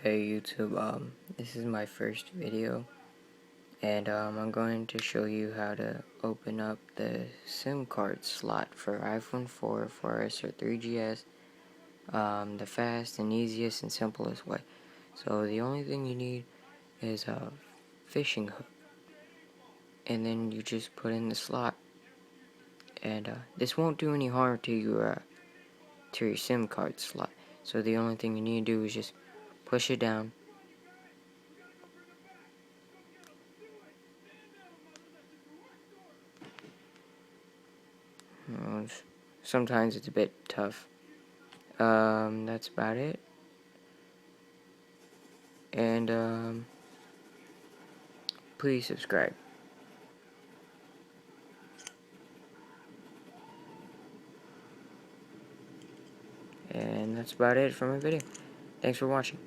Hey YouTube, this is my first video, and I'm going to show you how to open up the SIM card slot for iPhone 4, 4S, or 3GS, the fast and easiest and simplest way. So the only thing you need is a fishing hook, and then you just put in the slot, and this won't do any harm to your SIM card slot. So the only thing you need to do is just push it down. Uh, Sometimes it's a bit tough. That's about it. And, please subscribe. And that's about it for my video. Thanks for watching.